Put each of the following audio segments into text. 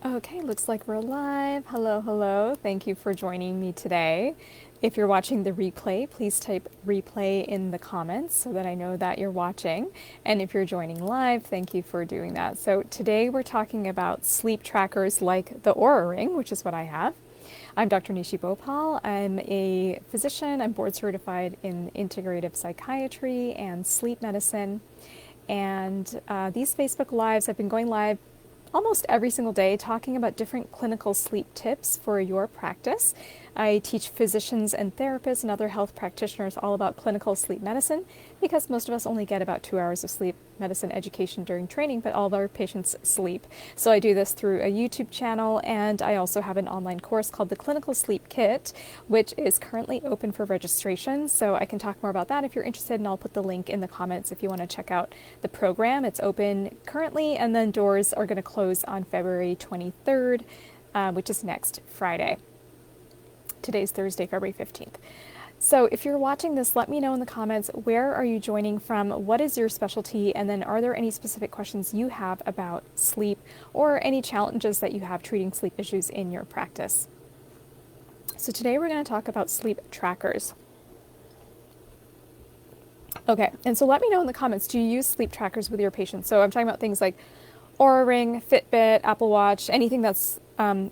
Okay, looks like we're live. Hello, hello. Thank you for joining me today. If you're watching the replay, please type replay in the comments so that I know that you're watching. And if you're joining live, thank you for doing that. So today we're talking about sleep trackers like the Aura Ring, which is what I have. I'm Dr. Nishi Bhopal. I'm a physician. I'm board certified in integrative psychiatry and sleep medicine. And these Facebook Lives, I've been going live almost every single day talking about different clinical sleep tips for your practice. I teach physicians and therapists and other health practitioners all about clinical sleep medicine because most of us only get about 2 hours of sleep medicine education during training, but all of our patients sleep. So I do this through a YouTube channel, and I also have an online course called the Clinical Sleep Kit, which is currently open for registration. So I can talk more about that if you're interested, and I'll put the link in the comments if you want to check out the program. It's open currently, and then doors are going to close on February 23rd, which is next Friday. Today's Thursday, February 15th. So if you're watching this, let me know in the comments, where are you joining from? What is your specialty? And then are there any specific questions you have about sleep or any challenges that you have treating sleep issues in your practice? So today we're going to talk about sleep trackers. Okay, and so let me know in the comments, do you use sleep trackers with your patients? So I'm talking about things like Oura Ring, Fitbit, Apple Watch, anything that's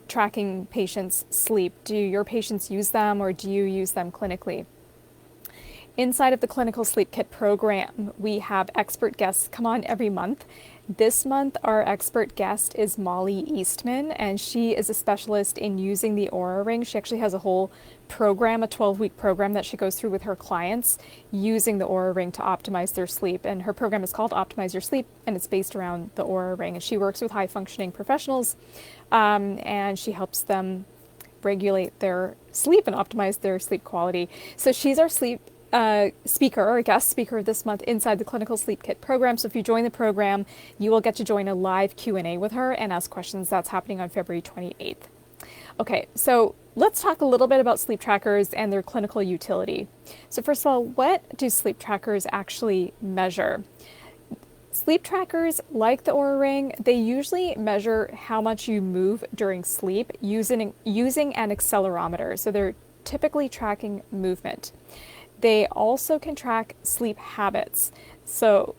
tracking patients' sleep. Do your patients use them, or do you use them clinically? Inside of the Clinical Sleep Kit program, we have expert guests come on every month. This month, our expert guest is Molly Eastman, and she is a specialist in using the Oura Ring. She actually has a whole program, a 12-week program that she goes through with her clients using the Oura Ring to optimize their sleep. And her program is called Optimize Your Sleep, and it's based around the Oura Ring. And she works with high-functioning professionals, and she helps them regulate their sleep and optimize their sleep quality. So she's our sleep speaker or guest speaker this month inside the Clinical Sleep Kit program. So if you join the program, you will get to join a live Q&A with her and ask questions. That's happening on February 28th. Okay, so let's talk a little bit about sleep trackers and their clinical utility. So first of all, what do sleep trackers actually measure? Sleep trackers, like the Oura Ring, they usually measure how much you move during sleep using an accelerometer. So they're typically tracking movement. They also can track sleep habits. So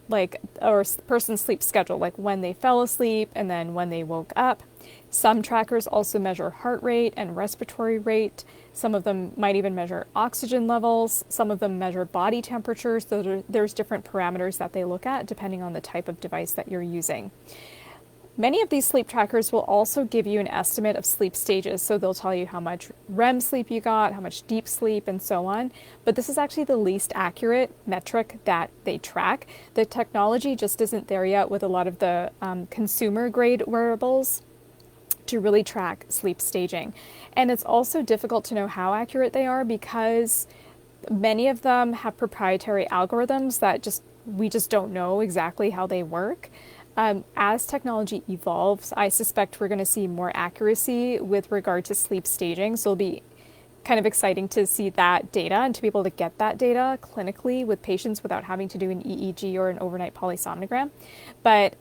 or person's sleep schedule, like when they fell asleep and then when they woke up. Some trackers also measure heart rate and respiratory rate. Some of them might even measure oxygen levels. Some of them measure body temperature. So there's different parameters that they look at depending on the type of device that you're using. Many of these sleep trackers will also give you an estimate of sleep stages. So they'll tell you how much REM sleep you got, how much deep sleep, and so on. But this is actually the least accurate metric that they track. The technology just isn't there yet with a lot of the consumer grade wearables to really track sleep staging. And it's also difficult to know how accurate they are because many of them have proprietary algorithms that we just don't know exactly how they work. As technology evolves, I suspect we're going to see more accuracy with regard to sleep staging. So it'll be kind of exciting to see that data and to be able to get that data clinically with patients without having to do an EEG or an overnight polysomnogram. But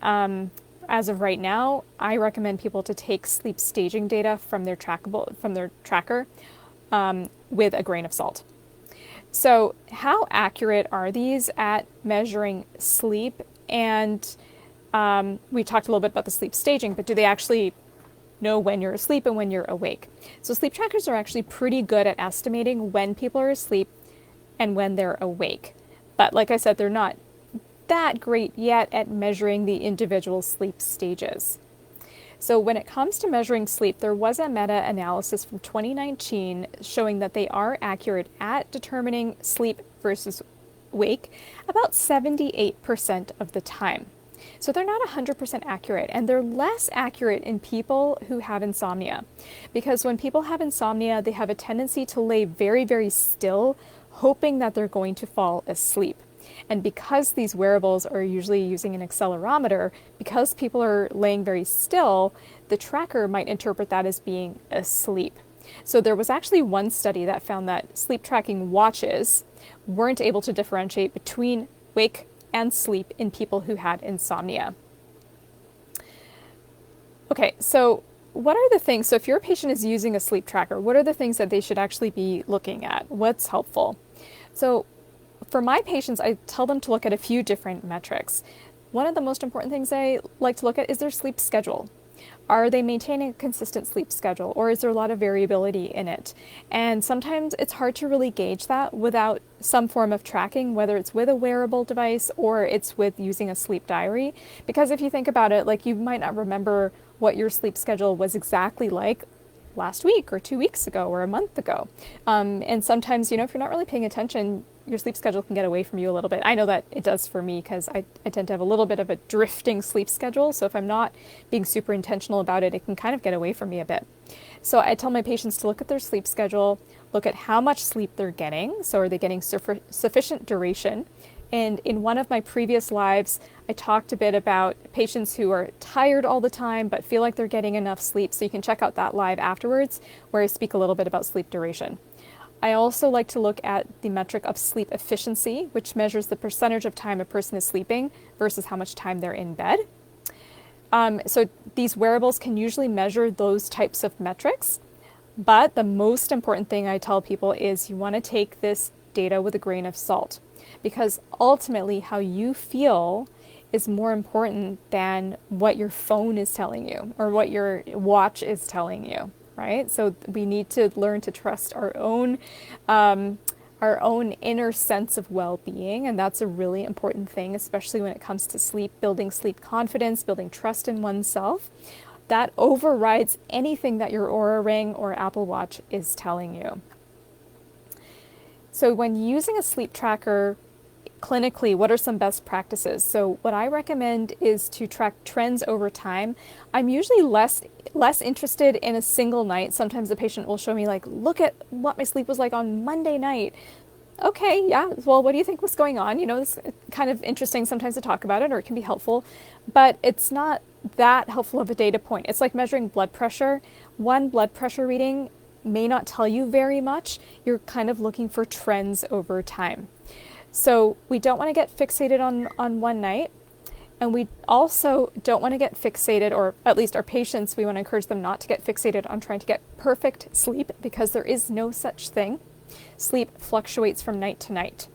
as of right now, I recommend people to take sleep staging data from their tracker with a grain of salt. So how accurate are these at measuring sleep? And we talked a little bit about the sleep staging, but do they actually know when you're asleep and when you're awake? So sleep trackers are actually pretty good at estimating when people are asleep and when they're awake. But like I said, they're not that great yet at measuring the individual sleep stages. So when it comes to measuring sleep, there was a meta-analysis from 2019 showing that they are accurate at determining sleep versus wake about 78% of the time. So they're not 100% accurate, and they're less accurate in people who have insomnia. Because when people have insomnia, they have a tendency to lay very, very still, hoping that they're going to fall asleep. And because these wearables are usually using an accelerometer, because people are laying very still, the tracker might interpret that as being asleep. So there was actually one study that found that sleep tracking watches weren't able to differentiate between wake and sleep in people who had insomnia. Okay, so what are the things, so if your patient is using a sleep tracker, what are the things that they should actually be looking at? What's helpful? So for my patients, I tell them to look at a few different metrics. One of the most important things I like to look at is their sleep schedule. Are they maintaining a consistent sleep schedule, or is there a lot of variability in it? And sometimes it's hard to really gauge that without some form of tracking, whether it's with a wearable device or it's with using a sleep diary. Because if you think about it, like, you might not remember what your sleep schedule was exactly like last week or 2 weeks ago or a month ago. And sometimes, if you're not really paying attention, your sleep schedule can get away from you a little bit. I know that it does for me because I tend to have a little bit of a drifting sleep schedule. So if I'm not being super intentional about it, it can kind of get away from me a bit. So I tell my patients to look at their sleep schedule, look at how much sleep they're getting. So are they getting sufficient duration? And in one of my previous lives, I talked a bit about patients who are tired all the time but feel like they're getting enough sleep. So you can check out that live afterwards where I speak a little bit about sleep duration. I also like to look at the metric of sleep efficiency, which measures the percentage of time a person is sleeping versus how much time they're in bed. So these wearables can usually measure those types of metrics. But the most important thing I tell people is you want to take this data with a grain of salt, because ultimately how you feel is more important than what your phone is telling you or what your watch is telling you, right? So we need to learn to trust our own inner sense of well-being, and that's a really important thing, especially when it comes to sleep, building sleep confidence, building trust in oneself. That overrides anything that your Oura Ring or Apple Watch is telling you. So when using a sleep tracker clinically, what are some best practices? So what I recommend is to track trends over time. I'm usually less interested in a single night. Sometimes the patient will show me, like, look at what my sleep was like on Monday night. Okay, yeah, well, what do you think was going on? It's kind of interesting sometimes to talk about it, or it can be helpful, but it's not that helpful of a data point. It's like measuring blood pressure. One blood pressure reading may not tell you very much. You're kind of looking for trends over time. So we don't want to get fixated on one night. And we also don't want to get fixated, or at least our patients, we want to encourage them not to get fixated on trying to get perfect sleep, because there is no such thing. Sleep fluctuates from night to night.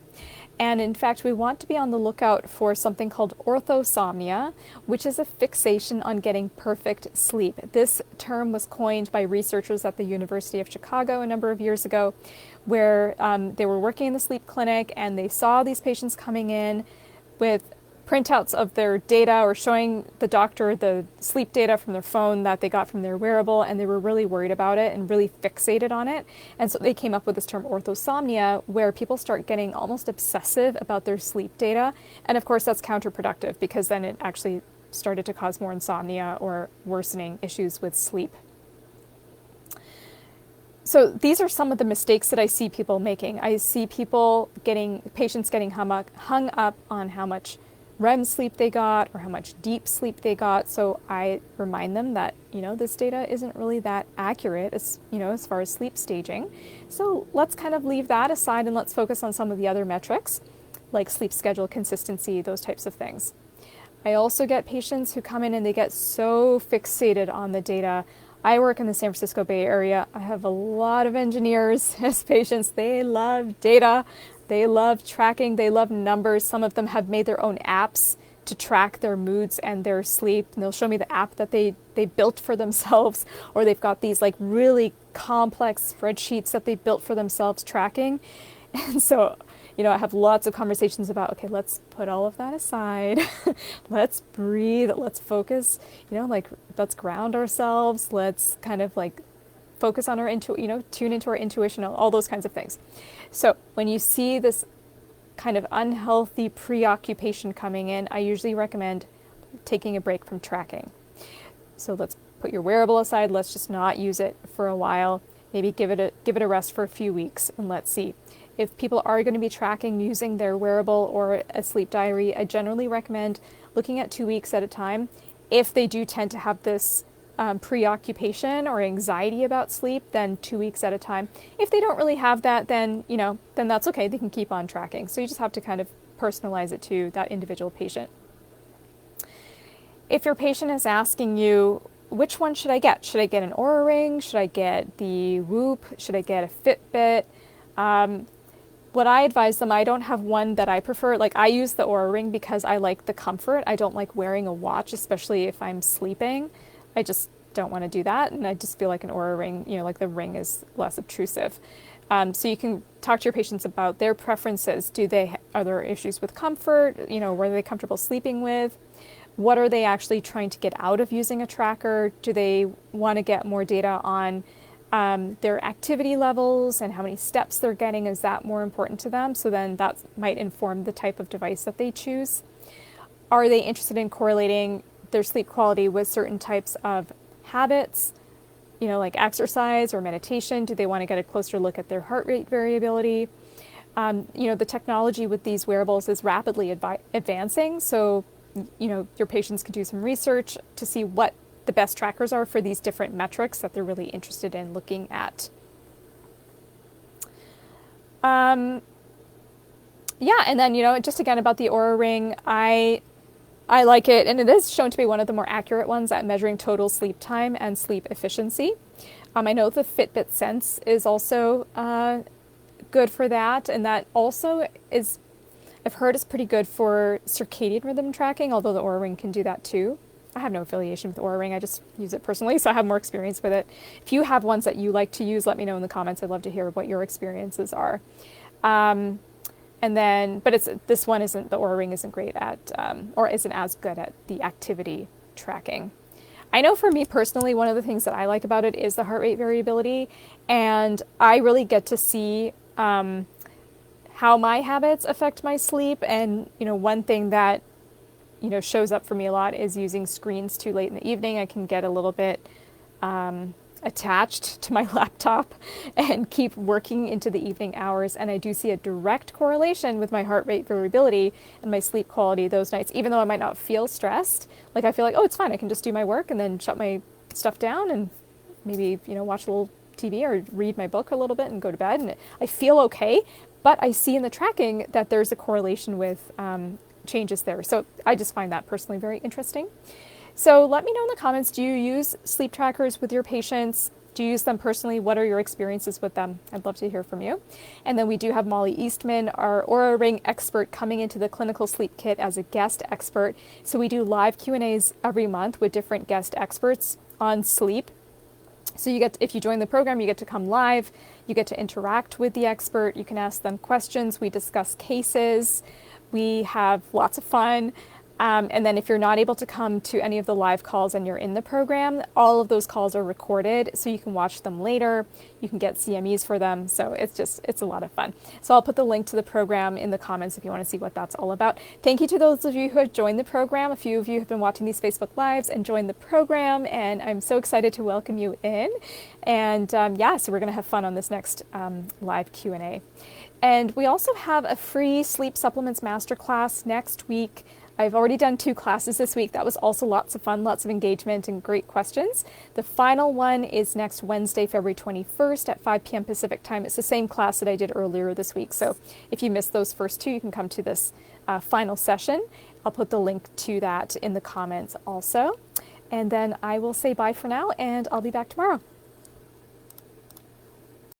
And in fact, we want to be on the lookout for something called orthosomnia, which is a fixation on getting perfect sleep. This term was coined by researchers at the University of Chicago a number of years ago, where they were working in the sleep clinic and they saw these patients coming in with printouts of their data or showing the doctor the sleep data from their phone that they got from their wearable, and they were really worried about it and really fixated on it. And so they came up with this term orthosomnia, where people start getting almost obsessive about their sleep data. And of course, that's counterproductive, because then it actually started to cause more insomnia or worsening issues with sleep. So these are some of the mistakes that I see people making. I see patients getting hung up on how much REM sleep they got or how much deep sleep they got. So I remind them that, this data isn't really that accurate as far as sleep staging. So let's kind of leave that aside and let's focus on some of the other metrics, like sleep schedule consistency, those types of things. I also get patients who come in and they get so fixated on the data. I work in the San Francisco Bay Area. I have a lot of engineers as patients. They love data. They love tracking. They love numbers. Some of them have made their own apps to track their moods and their sleep. And they'll show me the app that they built for themselves, or they've got these like really complex spreadsheets that they built for themselves tracking. And so, I have lots of conversations about, okay, let's put all of that aside. Let's breathe. Let's focus, let's ground ourselves. Let's kind of like focus on our tune into our intuition, all those kinds of things. So when you see this kind of unhealthy preoccupation coming in, I usually recommend taking a break from tracking. So let's put your wearable aside. Let's just not use it for a while. Maybe give it a rest for a few weeks, and let's see. If people are going to be tracking using their wearable or a sleep diary, I generally recommend looking at 2 weeks at a time. If they do tend to have this preoccupation or anxiety about sleep, then 2 weeks at a time. If they don't really have that, then that's okay. They can keep on tracking. So you just have to kind of personalize it to that individual patient. If your patient is asking you, which one should I get? Should I get an Oura Ring? Should I get the Whoop? Should I get a Fitbit? What I advise them, I don't have one that I prefer. Like, I use the Oura Ring because I like the comfort. I don't like wearing a watch, especially if I'm sleeping. I just don't want to do that. And I just feel like an Oura Ring, like the ring is less obtrusive. So you can talk to your patients about their preferences. Are there issues with comfort? What are they comfortable sleeping with? What are they actually trying to get out of using a tracker? Do they want to get more data on their activity levels and how many steps they're getting? Is that more important to them? So then that might inform the type of device that they choose. Are they interested in correlating their sleep quality with certain types of habits, like exercise or meditation? Do they want to get a closer look at their heart rate variability? The technology with these wearables is rapidly advancing. So, your patients can do some research to see what the best trackers are for these different metrics that they're really interested in looking at. And then, just again about the Oura Ring, I like it, and it is shown to be one of the more accurate ones at measuring total sleep time and sleep efficiency. I know the Fitbit Sense is also good for that, and that also is, I've heard, is pretty good for circadian rhythm tracking, although the Oura Ring can do that too. I have no affiliation with the Oura Ring, I just use it personally, so I have more experience with it. If you have ones that you like to use, let me know in the comments. I'd love to hear what your experiences are. This one isn't, the Oura Ring isn't great at, or isn't as good at the activity tracking. I know for me personally, one of the things that I like about it is the heart rate variability, and I really get to see how my habits affect my sleep. And, one thing that, shows up for me a lot is using screens too late in the evening. I can get a little bit attached to my laptop and keep working into the evening hours. And I do see a direct correlation with my heart rate variability and my sleep quality those nights, even though I might not feel stressed. Like, I feel like, oh, it's fine. I can just do my work and then shut my stuff down and maybe, watch a little TV or read my book a little bit and go to bed. And I feel okay. But I see in the tracking that there's a correlation with changes there. So I just find that personally very interesting. So let me know in the comments, do you use sleep trackers with your patients? Do you use them personally? What are your experiences with them? I'd love to hear from you. And then we do have Molly Eastman, our Oura Ring expert, coming into the Clinical Sleep Kit as a guest expert. So we do live Q&As every month with different guest experts on sleep. So if you join the program, you get to come live, you get to interact with the expert, you can ask them questions, we discuss cases, we have lots of fun. And then if you're not able to come to any of the live calls and you're in the program, all of those calls are recorded so you can watch them later. You can get CMEs for them. So it's a lot of fun. So I'll put the link to the program in the comments if you want to see what that's all about. Thank you to those of you who have joined the program. A few of you have been watching these Facebook Lives and joined the program, and I'm so excited to welcome you in. And so we're going to have fun on this next live Q&A. And we also have a free sleep supplements masterclass next week. I've already done 2 classes this week. That was also lots of fun, lots of engagement and great questions. The final one is next Wednesday, February 21st at 5 p.m. Pacific time. It's the same class that I did earlier this week. So if you missed those first 2, you can come to this final session. I'll put the link to that in the comments also. And then I will say bye for now, and I'll be back tomorrow.